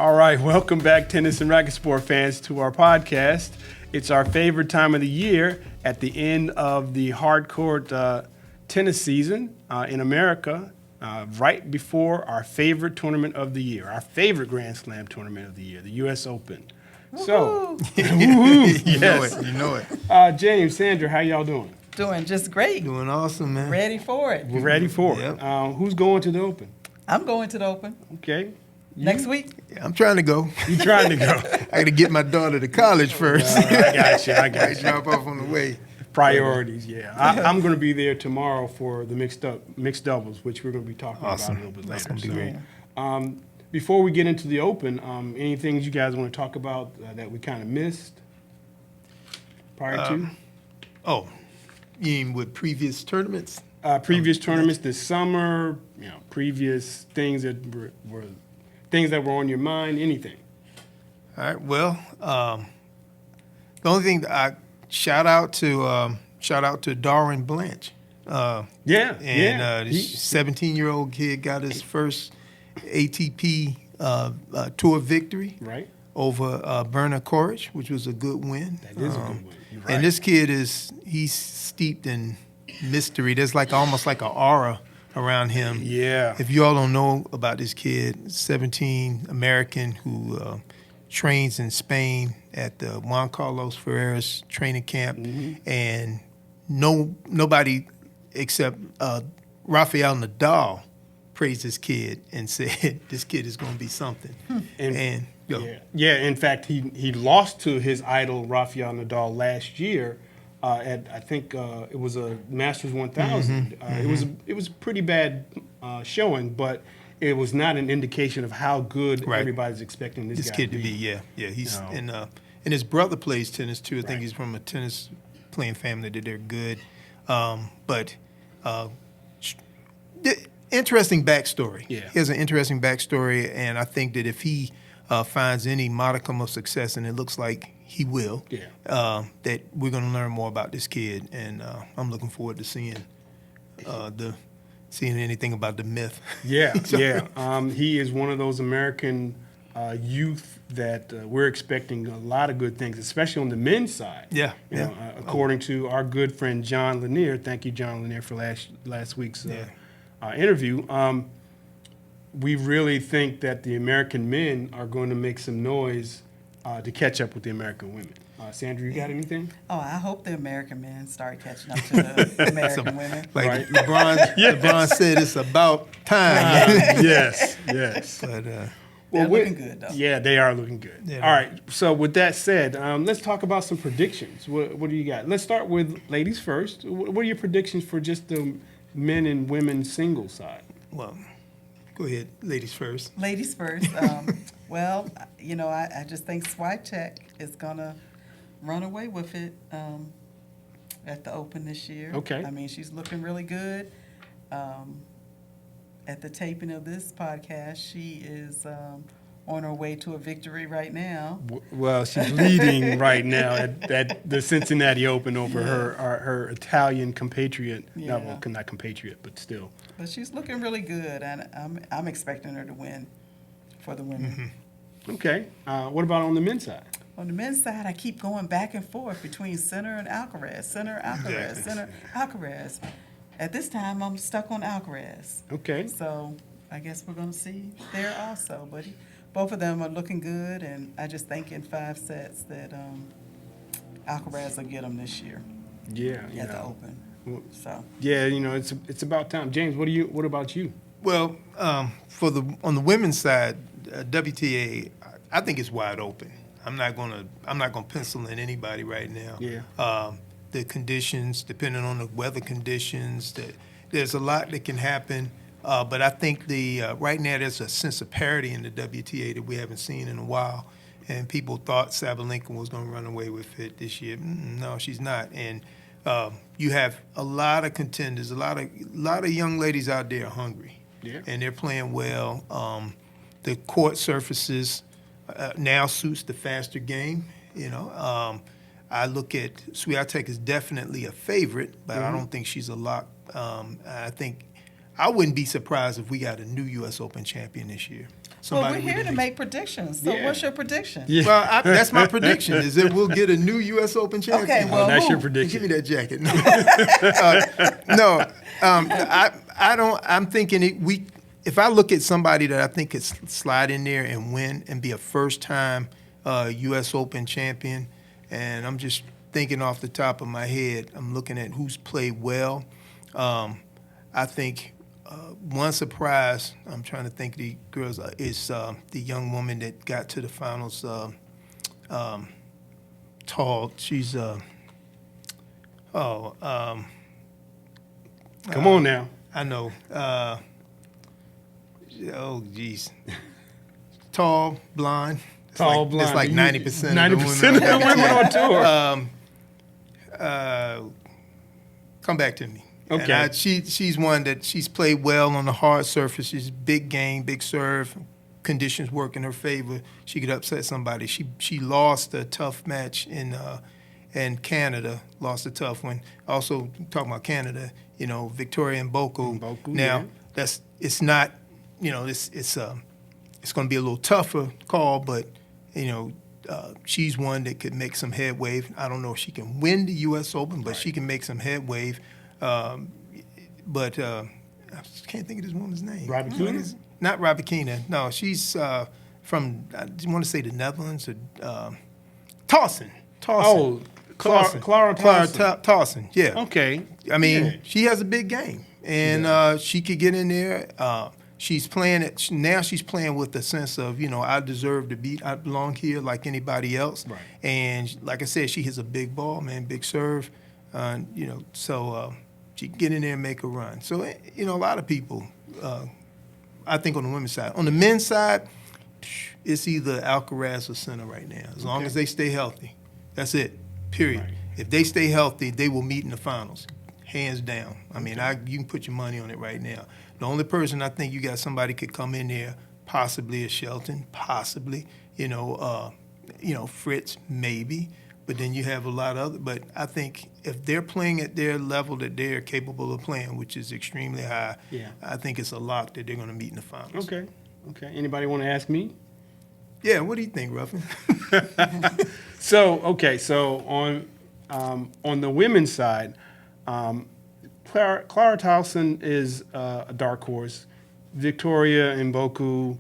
All right, welcome back, tennis and racket sport fans, to our podcast. It's our favorite time of the year at the end of the hardcourt tennis season in America, right before our favorite tournament of the year, our favorite Grand Slam tournament of the year, the U.S. Open. So, You know it. James, Sandra, how y'all doing? Doing just great. Doing awesome, man. Ready for it. We're ready for it. Who's going to the Open? I'm going to the Open. Okay. Next week? Yeah, I'm trying to go. You trying to go? I got to get my daughter to college first. I got you. Drop off on the way. Priorities, yeah. I'm going to be there tomorrow for the mixed doubles, which we're going to be talking about a little bit later. That's going to be great. Before we get into the Open, any things you guys want to talk about that we kind of missed prior to? Oh, you mean with previous tournaments? Previous tournaments this summer, previous things that were on your mind, anything. All right. Well, the only thing that I shout out to Darren Blanch. And this 17-year-old kid got his first ATP tour victory, right, over Bernard Corrish, which was a good win. That is a good win. You're right. And this kid he's steeped in mystery. There's almost like an aura around him. Yeah. If you all don't know about this kid, 17, American, who trains in Spain at the Juan Carlos Ferreras training camp, and nobody except Rafael Nadal praised this kid and said this kid is going to be something. And in fact, he lost to his idol Rafael Nadal last year. At I think it was a Masters 1000. It was a pretty bad showing, but it was not an indication of how good everybody's expecting this guy kid to be. Yeah. He's and his brother plays tennis too. I think he's from a tennis playing family that they're good. But interesting backstory. Yeah, he has an interesting backstory, and I think that if he finds any modicum of success, and it looks like he will, that we're going to learn more about this kid, and I'm looking forward to seeing anything about the myth. He is one of those American youth that we're expecting a lot of good things, especially on the men's side. According to our good friend John Lanier. Thank you, John Lanier, for last week's interview. We really think that the American men are going to make some noise to catch up with the American women. Sandra, you got anything? Oh, I hope the American men start catching up to the American women. Like LeBron said, it's about time. Yes. But they're looking good, though. Yeah, they are looking good. Yeah, all right, so with that said, let's talk about some predictions. What do you got? Let's start with ladies first. What are your predictions for just the men and women singles side? Well, go ahead, ladies first. Ladies first. Well, I just think Swiatek is going to run away with it at the Open this year. Okay. I mean, she's looking really good. At the taping of this podcast, she is on her way to a victory right now. Well, she's leading right now at the Cincinnati Open over her Italian compatriot. Yeah. No, well, not compatriot, but still. But she's looking really good, and I'm expecting her to win for the women. Okay. What about on the men's side? On the men's side, I keep going back and forth between Sinner and Alcaraz. Sinner, Alcaraz. At this time, I'm stuck on Alcaraz. Okay. So I guess we're going to see there also. But both of them are looking good, and I just think in 5 sets that Alcaraz will get them this year. Yeah. At the Open. So. Yeah, it's about time. James, what about you? Well, on the women's side, WTA, I think it's wide open. I'm not gonna pencil in anybody right now. Yeah. The conditions, depending on the weather conditions, there's a lot that can happen. But I think right now there's a sense of parity in the WTA that we haven't seen in a while. And people thought Sabalenka was going to run away with it this year. No, she's not. And you have a lot of contenders, a lot of young ladies out there are hungry. Yeah. And they're playing well. The court surfaces now suits the faster game. I look at Swiatek as definitely a favorite, but I don't think she's a lock. I think I wouldn't be surprised if we got a new U.S. Open champion this year. Well, we're we here to didn't make predictions. So Yeah. what's your prediction? Yeah. Well, that's my prediction, is that we'll get a new U.S. Open champion. Okay, well, That's your who? prediction. Give me that jacket. No, I don't. I'm thinking if I look at somebody that I think could slide in there and win and be a first-time U.S. Open champion, and I'm just thinking off the top of my head, I'm looking at who's played well. I think one surprise, I'm trying to think of the girls, is the young woman that got to the finals, tall. She's, Come on now. I know. Geez. Tall, blonde. Tall, It's blonde. like 90% 90% of the women on tour. Come back to me. Okay. And she's one that she's played well on the hard surfaces, big game, big serve, conditions work in her favor. She could upset somebody. She lost a tough match in Canada, lost a tough one. Also, talking about Canada, Victoria Mboko. Now, yeah. it's not, it's going to be a little tougher call, but, she's one that could make some headway. I don't know if she can win the U.S. Open, but she can make some headway. But I can't think of this woman's name. Rabikina? Not Rabikina. No, she's from, I want to say the Netherlands. Or, Towson. Oh, Clara Towson. Yeah. Okay. I mean, Yeah. she has a big game, and she could get in there. She's playing it now. She's playing with the sense of, I deserve to beat. I belong here like anybody else. Right. And like I said, she hits a big ball, man, big serve. So she can get in there and make a run. So a lot of people. I think on the women's side. On the men's side, it's either Alcaraz or Sinner right now. As long as they stay healthy, that's it. Period. Right. If they stay healthy, they will meet in the finals, hands down. I mean, you can put your money on it right now. The only person I think you got somebody could come in there, possibly is Shelton, possibly. Fritz, maybe. But then you have a lot of other. But I think if they're playing at their level that they're capable of playing, which is extremely high, I think it's a lock that they're going to meet in the finals. Okay. Anybody want to ask me? Yeah, what do you think, Ruffin? So on the women's side, Clara Towson is a dark horse. Victoria Mboko,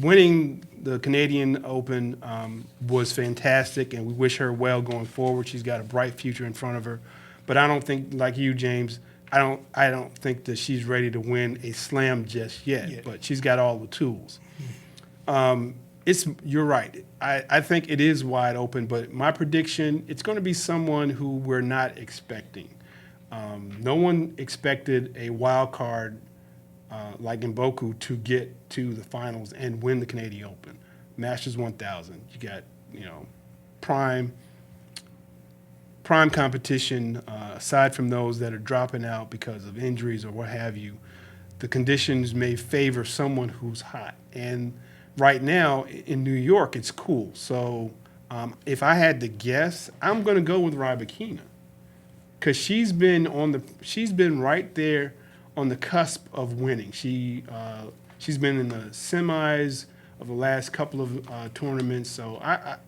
winning the Canadian Open was fantastic, and we wish her well going forward. She's got a bright future in front of her. But I don't think, like you, James, I don't think that she's ready to win a slam just yet. But she's got all the tools. You're right. I think it is wide open, but my prediction, it's going to be someone who we're not expecting. No one expected a wild card like Mboko to get to the finals and win the Canadian Open. Masters 1000. You got, prime competition, aside from those that are dropping out because of injuries or what have you. The conditions may favor someone who's hot. And right now in New York, it's cool. So if I had to guess, I'm going to go with Rybakina, because she's been right there on the cusp of winning. She's been in the semis of the last couple of tournaments. So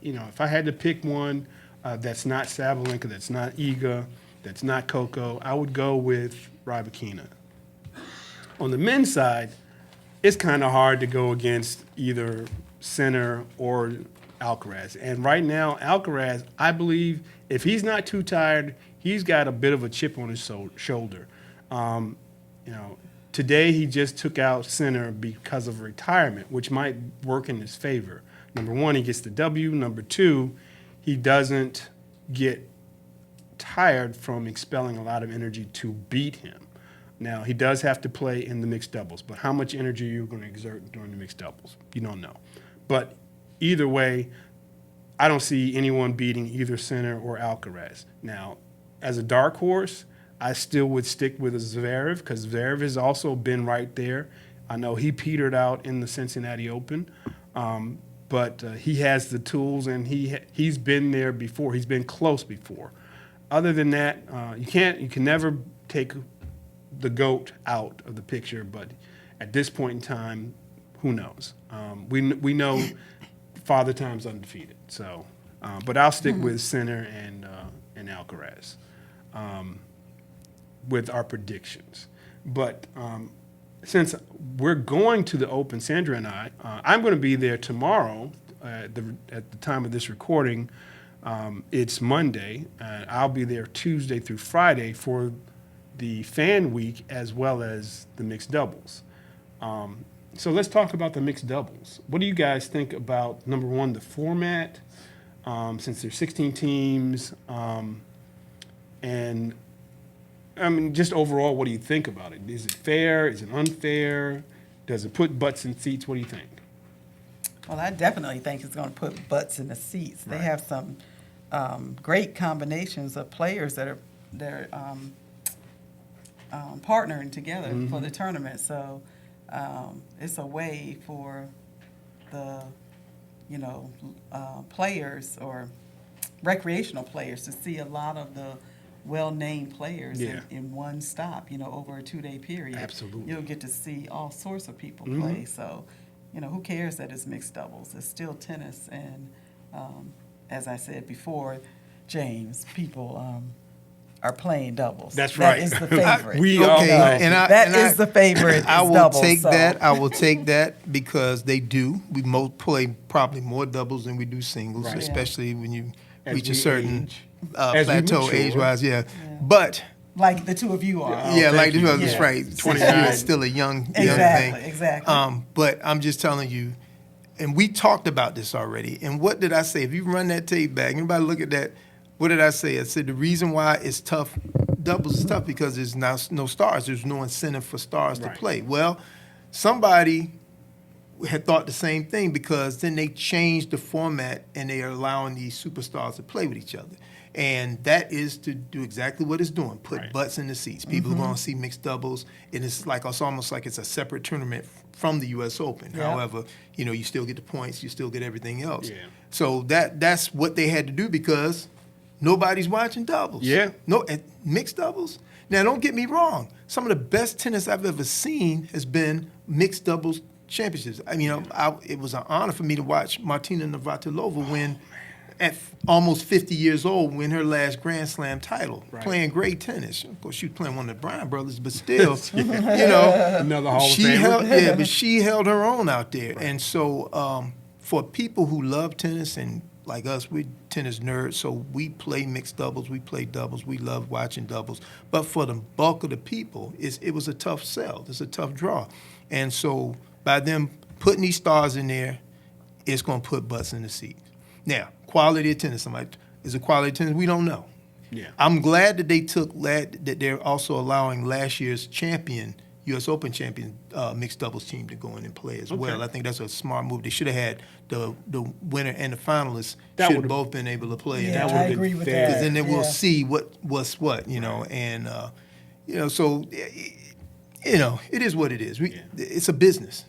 if I had to pick one that's not Sabalenka, that's not Iga, that's not Coco, I would go with Rybakina. On the men's side, it's kind of hard to go against either Sinner or Alcaraz. And right now, Alcaraz, I believe, if he's not too tired, he's got a bit of a chip on his shoulder. Today he just took out Sinner because of retirement, which might work in his favor. Number one, he gets the W. Number two, he doesn't get tired from expelling a lot of energy to beat him. Now, he does have to play in the mixed doubles, but how much energy are you going to exert during the mixed doubles? You don't know. But either way, I don't see anyone beating either Sinner or Alcaraz. Now, as a dark horse, I still would stick with Zverev, because Zverev has also been right there. I know he petered out in the Cincinnati Open, but he has the tools, and he's been there before. He's been close before. Other than that, you can never take the GOAT out of the picture, but at this point in time, who knows? We know Father Time's undefeated, so but I'll stick with Sinner and Alcaraz with our predictions. But since we're going to the Open, Sandra and I'm going to be there tomorrow at the time of this recording. It's Monday, and I'll be there Tuesday through Friday for the fan week as well as the mixed doubles. So let's talk about the mixed doubles. What do you guys think about, number one, the format, since there's 16 teams, and I mean, just overall, what do you think about it? Is it fair? Is it unfair? Does it put butts in seats? What do you think? Well, I definitely think it's going to put butts in the seats. They have some great combinations of players that are partnering together for the tournament. So it's a way for the players or recreational players to see a lot of the well-named players in one stop, over a 2-day period. Absolutely. You'll get to see all sorts of people play. So, who cares that it's mixed doubles? It's still tennis. And as I said before, James, people are playing doubles. That's right. That is the favorite. We all know. That is the favorite. I will doubles, take so. that. I will take that because they do. We play probably more doubles than we do singles, Right. especially when you As reach a we certain age. As we plateau mature. age-wise. Yeah. But Like the two of you are. yeah, like you. that's Yeah. right. 29. It's still a young Exactly, thing. exactly. But I'm just telling you, and we talked about this already. And what did I say? If you run that tape back, anybody look at that, what did I say? I said the reason why it's tough, doubles is tough because there's now no stars. There's no incentive for stars to Right. play. Well, somebody had thought the same thing because then they changed the format and they are allowing these superstars to play with each other. And that is to do exactly what it's doing, put Right. butts in the seats. People are going to see mixed doubles, and it's almost like it's a separate tournament from the U.S. Open. Yeah. However, you still get the points, you still get everything else. Yeah. So that's what they had to do because nobody's watching doubles. Yeah. No, and mixed doubles. Now, don't get me wrong. Some of the best tennis I've ever seen has been mixed doubles championships. I mean, it was an honor for me to watch Martina Navratilova win at almost 50 years old, win her last Grand Slam title, Right. playing great tennis. Of course, she was playing one of the Bryan brothers, but still, Another Hall of Famer. but she held her own out there. Right. And so for people who love tennis and like us, we're tennis nerds, so we play mixed doubles, we play doubles, we love watching doubles. But for the bulk of the people, it was a tough sell. It's a tough draw. And so by them putting these stars in there, it's going to put butts in the seat. Now, quality of tennis. Is it quality of tennis? We don't know. Yeah. I'm glad that that they're also allowing last year's champion, U.S. Open champion, mixed doubles team to go in and play as well. I think that's a smart move. They should have had the winner and the finalists should have both been able to play. Yeah, in that I tournament. agree with fair. that. Because then we'll Yeah. see what's what, and so it is what it is. It's a business.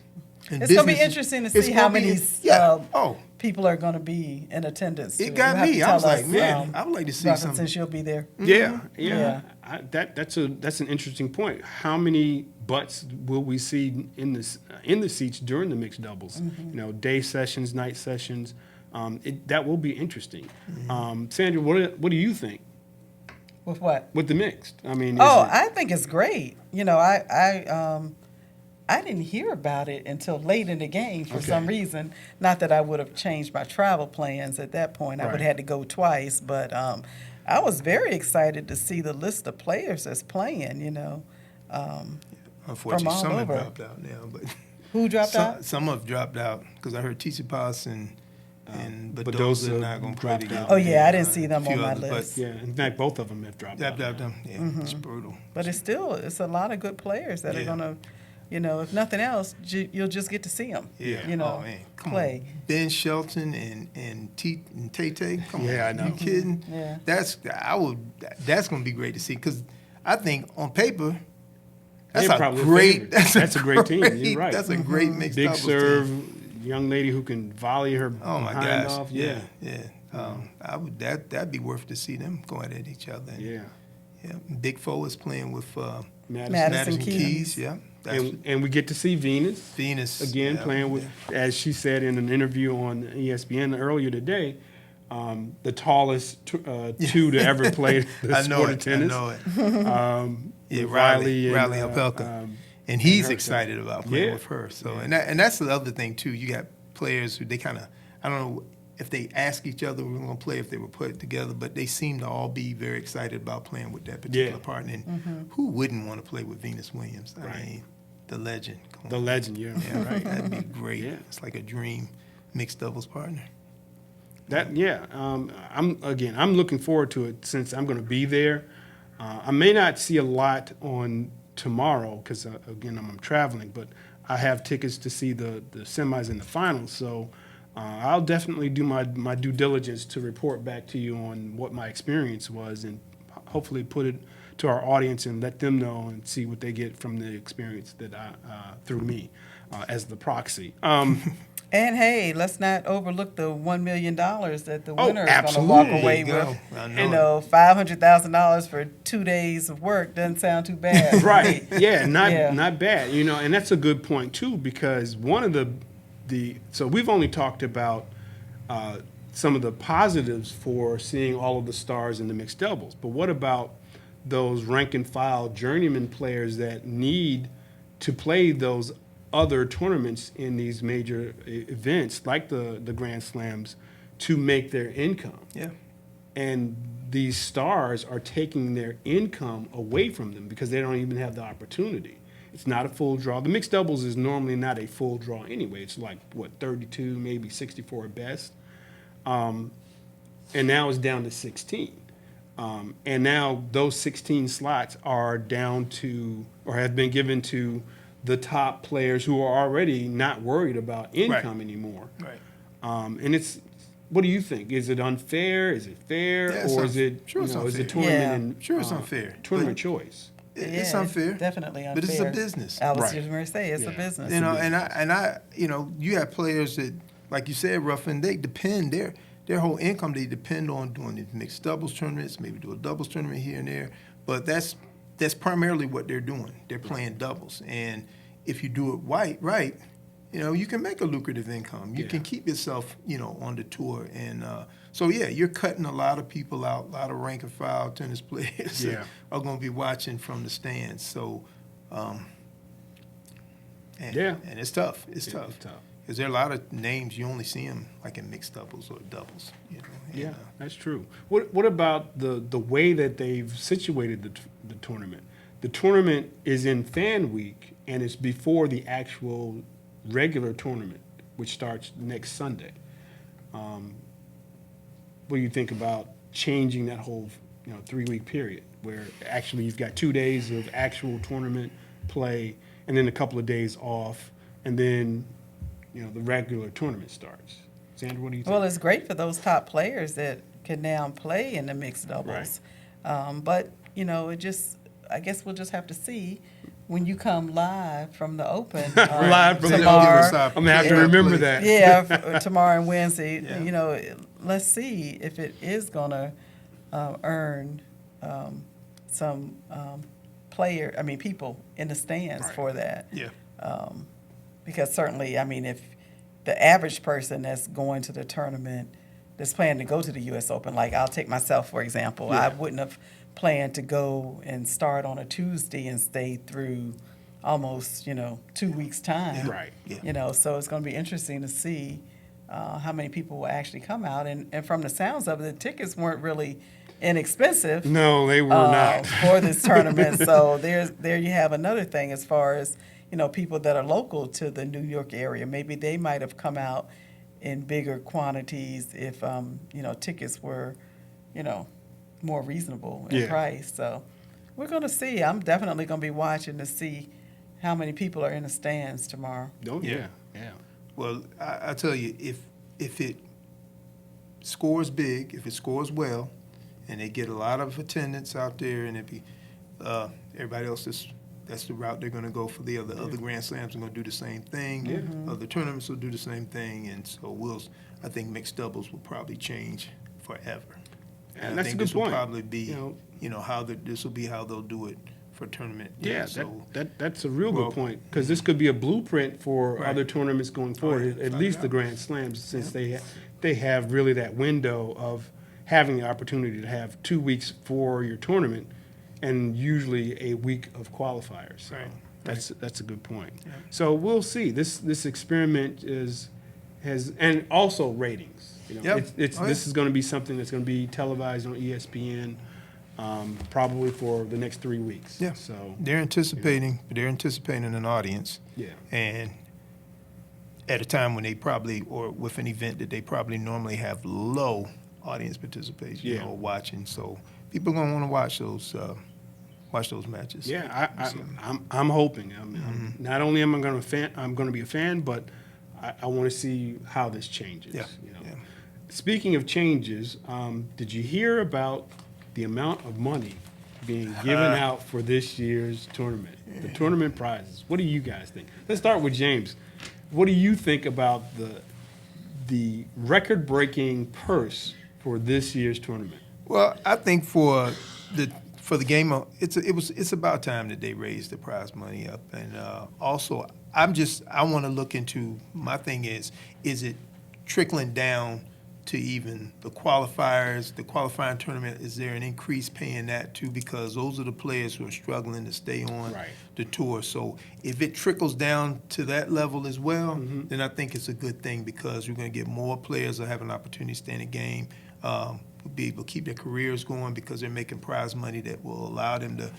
And It's going to be business interesting to it's see how gonna be- many people are going to be in attendance. It too. got You'll have me. to I was tell like, us, man, I would like to see Russell, some. since you'll be there. Yeah. Yeah. That's an interesting point. How many butts will we see in the seats during the mixed doubles? Day sessions, night sessions. That will be interesting. Sandra, what do you think With what? with the mixed? I mean, I think it's great. I didn't hear about it until late in the game for some reason. Not that I would have changed my travel plans at that point. I would have had to go twice. But I was very excited to see the list of players that's playing, Unfortunately, from all some have over. dropped out now, but Who dropped out? some have dropped out because I heard Tsitsipas and but Badoza those are not going to play dropped together. out. Oh, yeah, I didn't see A them few on my others, but list. Yeah, in fact, both of them have dropped out. Yeah, it's brutal. But it's a lot of good players that are going to, if nothing else, you'll just get to see them, Oh, man. Come play. on. Ben Shelton and Tay. Come Yeah, on. I know. You kidding? Yeah. That's going to be great to see because I think on paper, that's They're a probably great. favorites. That's a great team. You're right. That's a great mixed Big doubles serve, team. young lady who can volley her Oh my behind gosh! off. Yeah. I would that'd be worth to see them go at each other. And, Yeah. Yeah, Big Four is playing with Madison Keys. Yeah, And we get to see Venus again yeah, playing with, as she said in an interview on ESPN earlier today, the tallest two to ever play the sport of tennis. I know it. Yeah, Riley and, Opelka. And he's her excited about playing with her. So and that's the other thing too. You got players who they kind of, I don't know if they ask each other we're going to play if they were put together, but they seem to all be very excited about playing with that particular partner. And who wouldn't want to play with Venus Williams? I mean, the legend. The legend, yeah. Yeah, right. That'd be great. Yeah. It's like a dream mixed doubles partner. I'm looking forward to it since I'm going to be there. I may not see a lot on tomorrow because again I'm traveling, but I have tickets to see the semis and the finals. So I'll definitely do my due diligence to report back to you on what my experience was, and hopefully put it to our audience and let them know and see what they get from the experience that through me as the proxy. And hey, let's not overlook the $1 million that the winner is going to absolutely. walk away There you with. go. I You know, $500,000 for 2 days of work doesn't sound too bad. Right. Yeah, Yeah. not bad. You know, and that's a good point too, because one of the so we've only talked about some of the positives for seeing all of the stars in the mixed doubles, but what about those rank and file journeyman players that need to play those other tournaments in these major events like the Grand Slams to make their income? Yeah. And these stars are taking their income away from them because they don't even have the opportunity. It's not a full draw. The mixed doubles is normally not a full draw anyway. It's like, 32, maybe 64 at best. And now it's down to 16. And now those 16 slots are down to, or have been given to, the top players who are already not worried about income anymore. Right. And it's, what do you think? Is it unfair? Is it fair? Yeah, or is it, sure it's is unfair. it tournament Yeah. and Sure it's unfair. tournament But choice? It's Yeah, unfair. Definitely unfair. But it's a business. I was Right. just going to say, it's a Yeah. business. You know, and I, you know, you have players that, like you said, Ruffin, they depend their whole income. They depend on doing these mixed doubles tournaments, maybe do a doubles tournament here and there. But that's primarily what they're doing. They're playing doubles, and if you do it right, you know, you can make a lucrative income. You can keep yourself, you know, on the tour, and so yeah, you're cutting a lot of people out. A lot of rank and file tennis players are going to be watching from the stands. So. And it's tough. It's tough. Because there are a lot of names you only see them like in mixed doubles or doubles. You know? Yeah, that's true. What about the way that they've situated the tournament? The tournament is in Fan Week, and it's before the actual regular tournament, which starts next Sunday. What do you think about changing that whole 3-week period, where actually you've got 2 days of actual tournament play, and then a couple of days off, and then the regular tournament starts? Sandra, what do you think? Well, it's great for those top players that can now play in the mixed doubles. But, I guess we'll just have to see when you come live from the Open. Live from tomorrow. I'm going to have to remember that. Yeah, tomorrow and Wednesday. Let's see if it is going to earn some people in the stands for that. Yeah. Because certainly, if the average person that's going to the tournament, that's planning to go to the U.S. Open, like I'll take myself, for example, I wouldn't have planned to go and start on a Tuesday and stay through almost, 2 weeks' time. Right. Yeah. So it's going to be interesting to see how many people will actually come out. And from the sounds of it, the tickets weren't really inexpensive. No, they were not. For this tournament. So there you have another thing as far as, people that are local to the New York area. Maybe they might have come out in bigger quantities if, tickets were, more reasonable in price. So we're going to see. I'm definitely going to be watching to see how many people are in the stands tomorrow. Oh, yeah. Well, I tell you, if it scores big, if it scores well, and they get a lot of attendance out there, and everybody else that's the route they're going to go for the other Grand Slams are going to do the same thing. Mm-hmm. Other tournaments will do the same thing, and so I think mixed doubles will probably change forever. And that's I think a good this will point. probably be this will be how they'll do it for tournament. Yeah, so that's a real good point, because this could be a blueprint for other tournaments going forward, at least the Grand Slams, since they have really that window of having the opportunity to have 2 weeks for your tournament and usually a week of qualifiers. So that's a good point. Yeah. So we'll see. This experiment has and also ratings. This is going to be something that's going to be televised on ESPN. Probably for the next 3 weeks. Yeah. So they're anticipating an audience. Yeah. And at a time when they probably, or with an event that they probably normally have low audience participation, watching. So people are going to want to watch those matches. Yeah, I'm hoping. Not only am I going to be a fan, but I want to see how this changes. Yeah. Speaking of changes, did you hear about the amount of money being given out for this year's tournament, the tournament prizes? What do you guys think? Let's start with James. What do you think about the record-breaking purse for this year's tournament? Well, I think for the game, it's about time that they raised the prize money up, and also I want to look into, my thing is it trickling down to even the qualifiers, the qualifying tournament? Is there an increase paying that too? Because those are the players who are struggling to stay on the tour. So if it trickles down to that level as well, then I think it's a good thing, because we're going to get more players that have an opportunity to stay in the game, be able to keep their careers going, because they're making prize money that will allow them to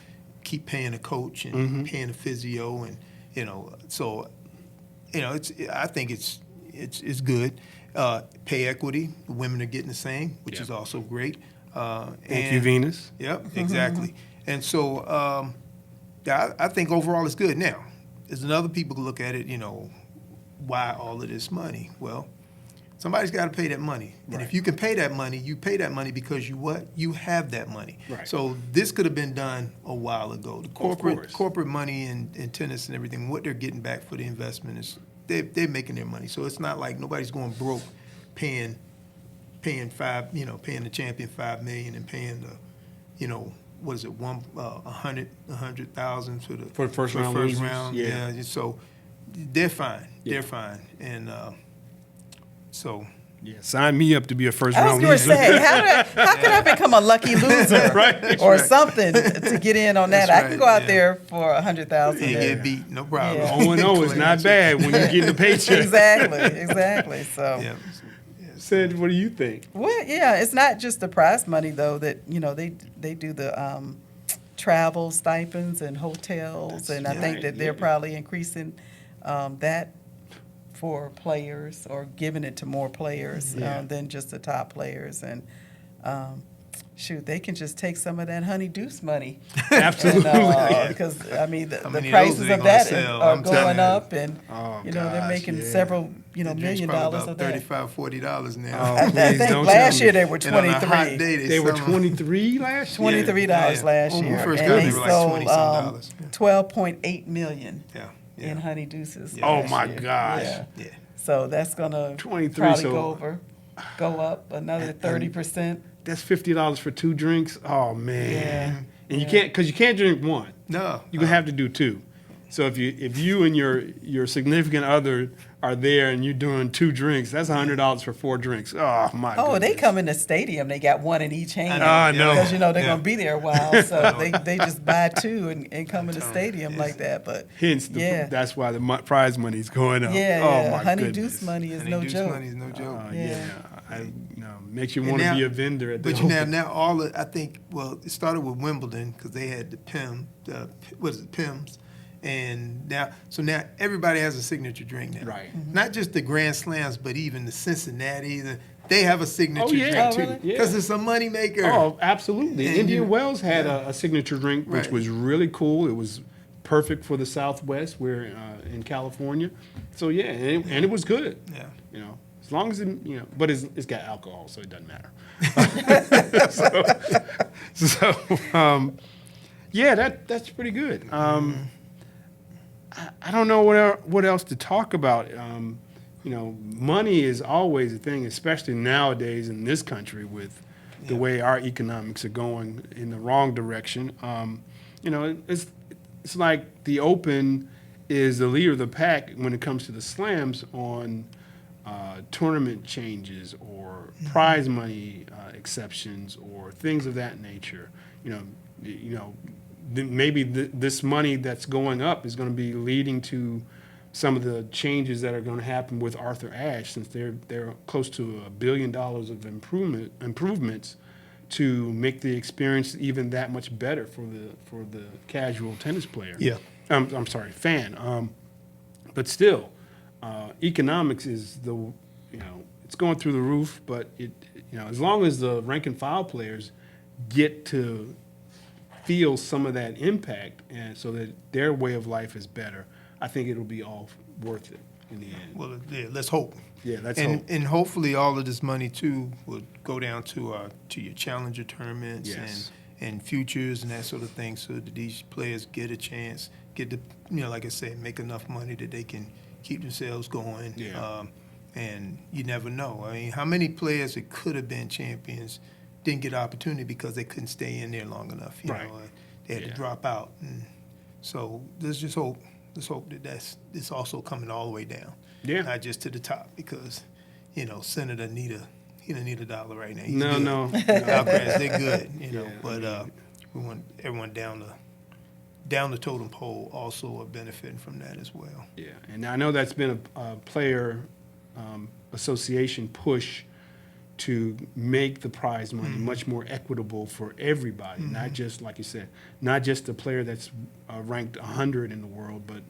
keep paying the coach and paying the physio, and I think it's good. Pay equity, the women are getting the same, which is also great. Thank you, Venus. Yep, exactly. And so I think overall it's good. Now, there's other people who look at it, why all of this money? Well, somebody's got to pay that money. And if you can pay that money, you pay that money because you have that money. Right. So this could have been done a while ago. The corporate money in tennis and everything, what they're getting back for the investment is they're making their money. So it's not like nobody's going broke paying the champion $5 million and paying the, what is it, $100,000 for the first round. Yeah. So they're fine. Yeah. They're fine. And so. Yeah, sign me up to be a first round round loser. I was going to say, how could I become a lucky loser or something to get in on that? I can go out there for $100,000 and get beat, no problem. 0-0 is not bad when you get the paycheck. Exactly. So, Sid, what do you think? Well, yeah, it's not just the prize money though. That they do the travel stipends and hotels, and I think that they're probably increasing that for players, or giving it to more players than just the top players. And they can just take some of that honey deuce money. Absolutely. Because the prices of that are going up, and they're making several $1 million of that. $35-$40 now. Oh, I think last year they were 23. They were 23 last year. $23 last year. First and they they were sold like $12.8 million. In honey deuces. Oh my gosh! Yeah. So that's gonna 23, probably go up another 30%. That's $50 for 2 drinks. Oh man! And you can't drink one. No, you have to do 2. So if you and your significant other are there and you're doing 2 drinks, that's $100 for 4 drinks. Oh my! Oh, they come in the stadium. They got one in each hand. I know. Because they're gonna be there a while, so they just buy 2 and come in the stadium like that. But hence, that's why the prize money is going up. Yeah, honey deuce money is no joke. Money is no joke. Makes you want to be a vendor at the. But now I think it started with Wimbledon because they had the PIMS. And now everybody has a signature drink now. Right. Mm-hmm. Not just the Grand Slams, but even the Cincinnati, they have a signature drink too. Because it's a moneymaker. Oh, absolutely. And Indian Wells had a signature drink, which was really cool. It was perfect for the Southwest. We're in California. So, and it was good. Yeah. As long as but it's got alcohol, so it doesn't matter. That's pretty good. I don't know what else to talk about. Money is always a thing, especially nowadays in this country with the way our economics are going in the wrong direction. It's like the Open is the leader of the pack when it comes to the slams on tournament changes or prize money exceptions or things of that nature. Maybe this money that's going up is going to be leading to some of the changes that are going to happen with Arthur Ashe, since they're close to $1 billion of improvements to make the experience even that much better for the casual tennis player. Yeah. I'm sorry, fan. But still, economics is it's going through the roof. But as long as the rank and file players get to feel some of that impact, and so that their way of life is better, I think it'll be all worth it in the end. Well, yeah, let's hope. Yeah, let's hope. And hopefully all of this money, too, will go down to your challenger tournaments Yes. and futures and that sort of thing, so that these players get a chance, get to, like I said, make enough money that they can keep themselves going. Yeah. And you never know. I mean, how many players that could have been champions didn't get an opportunity because they couldn't stay in there long enough, Right. They had to drop out. And so let's just hope. Let's hope that it's also coming all the way down. Yeah. Not just to the top, because, Senator he doesn't need $1 right now. He's No, good. no. Alcaraz, they're good, Yeah, but we want everyone down the totem pole also are benefiting from that as well. Yeah, and I know that's been a player association push to make the prize money much more equitable for everybody, not just, like you said, not just the player that's ranked 100 in the world, but,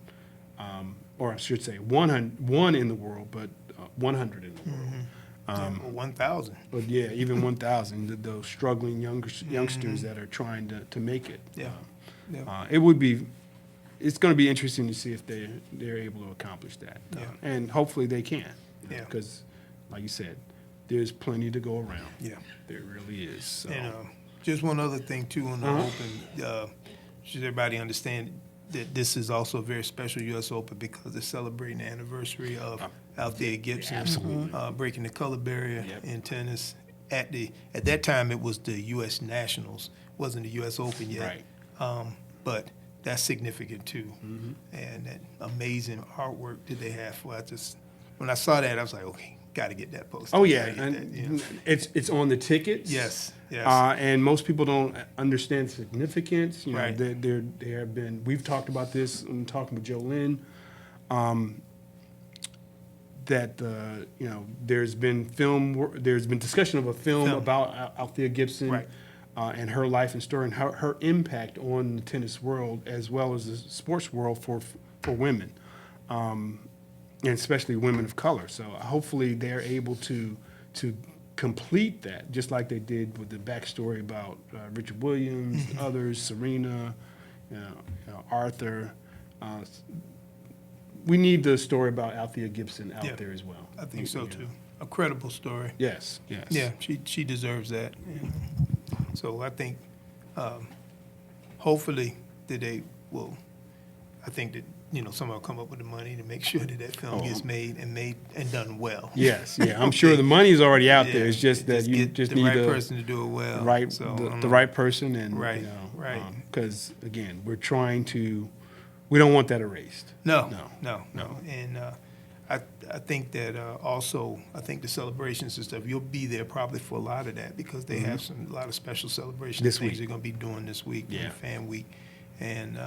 or I should say 1 in the world, but 100 in the world. Or 1,000. But yeah, even 1,000, those struggling youngsters that are trying to make it. Yeah. Yeah. It's going to be interesting to see if they're able to accomplish that. Yeah. And hopefully they can. Yeah. Because, like you said, there's plenty to go around. Yeah. There really is. So. And just one other thing, too, on the Open. Should everybody understand that this is also a very special U.S. Open because they're celebrating the anniversary of Althea Gibson breaking the color barrier in tennis. At that time, it was the U.S. Nationals, wasn't the U.S. Open yet. Right. But that's significant too, and that amazing artwork that they have. When I saw that, I was like, okay, got to get that poster. Oh yeah, Gotta get and that, it's on the tickets. Yes, yes. And most people don't understand the significance. Right. There have been. We've talked about this when talking with Jolene. That there's been discussion of a film about Althea Gibson. Right. And her life and story and her impact on the tennis world as well as the sports world for women, and especially women of color. So hopefully they're able to complete that, just like they did with the backstory about Richard Williams, others, Serena, Arthur. We need the story about Althea Gibson out there as well. I think so too. A credible story. Yes, yes. Yeah, she deserves that. So I think, hopefully, that they will. I think that someone will come up with the money to make sure that film gets made and done well. Yes, yeah. I'm sure the money's already out there. Yeah, It's just that you get just the need right the person to do it well. the right person, and Right, right. Because again, we don't want that erased. No. And I think that also, I think the celebrations and stuff, you'll be there probably for a lot of that because they have a lot of special celebrations This things week. they're going to be doing this week, Yeah. Fan Week. And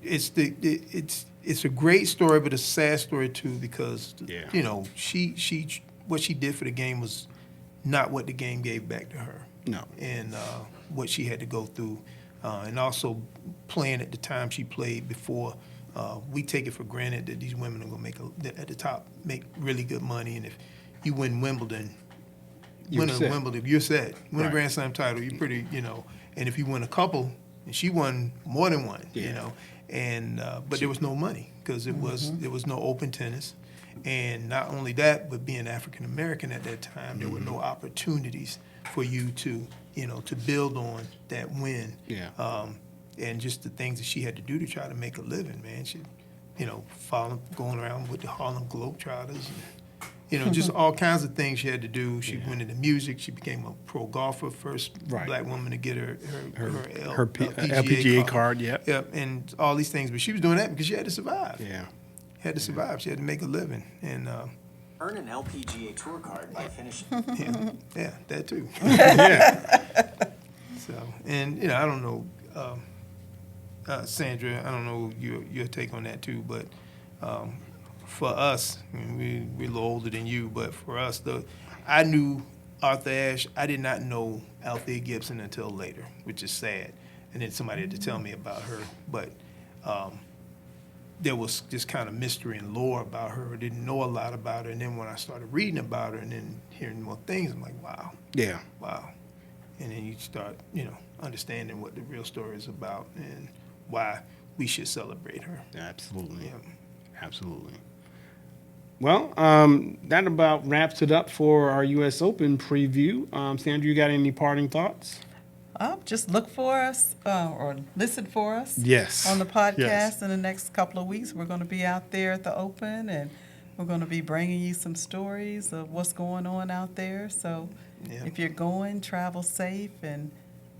it's a great story, but a sad story too because, she what she did for the game was not what the game gave back to her. No. And what she had to go through. And also playing at the time she played before. We take it for granted that these women are going to at the top make really good money, and if you win Wimbledon, you're set. Win a Grand Slam title, you're pretty, And if you win a couple, and she won more than one, and but there was no money because there was no open tennis, and not only that, but being African American at that time, there were no opportunities for you to build on that win. Yeah. And just the things that she had to do to try to make a living, man. She, going around with the Harlem Globetrotters, and, just all kinds of things she had to do. She went into music. She became a pro golfer, first black woman to get her LPGA card. Yep, and all these things. But she was doing that because she had to survive. Yeah. Had to survive. She had to make a living. And earn an LPGA tour card by finishing. yeah, that too. Yeah. So, and I don't know, Sandra, I don't know your take on that too, but for us, I mean, we're a little older than you, but for us, I knew Arthur Ashe. I did not know Althea Gibson until later, which is sad. And then somebody had to tell me about her, but there was this kind of mystery and lore about her. I didn't know a lot about her, and then when I started reading about her and then hearing more things, I'm like, wow. Yeah. Wow. And then you start, understanding what the real story is about and why we should celebrate her. Absolutely. Yeah. Absolutely. Well, that about wraps it up for our U.S. Open preview. Sandra, you got any parting thoughts? Just look for us or listen for us. Yes. On the podcast Yes. in the next couple of weeks. We're going to be out there at the Open, and we're going to be bringing you some stories of what's going on out there. So if you're going, travel safe and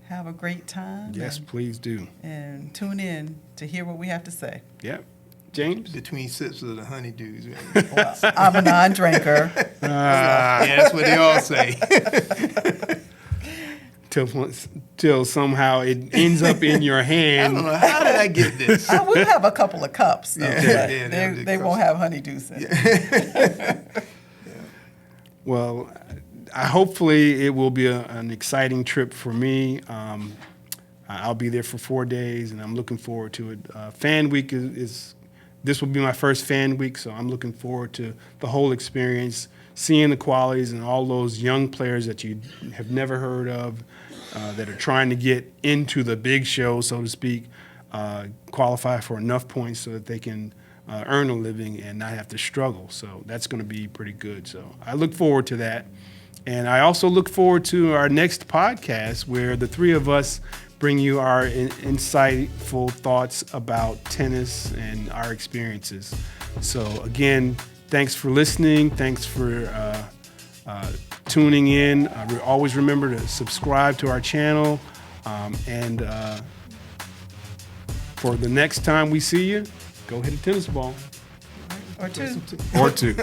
have a great time. Yes, please do. And tune in to hear what we have to say. Yep. James? Between sips of the honeydews. Right? Well, I'm a non-drinker. Yeah, that's what they all say. Till somehow it ends up in your I hand. don't know, how did I get this? I will have a couple of cups, though, Yeah, but they won't have honeydews in it. Well, hopefully it will be an exciting trip for me. I'll be there for 4 days, and I'm looking forward to it. Fan Week this will be my first Fan Week, so I'm looking forward to the whole experience, seeing the qualities and all those young players that you have never heard of, that are trying to get into the big show, so to speak, qualify for enough points so that they can earn a living and not have to struggle. So that's going to be pretty good. So I look forward to that. And I also look forward to our next podcast where the three of us bring you our insightful thoughts about tennis and our experiences. So again, thanks for listening. Thanks for tuning in. Always remember to subscribe to our channel. And for the next time we see you, go hit a tennis ball. Or two. Or two.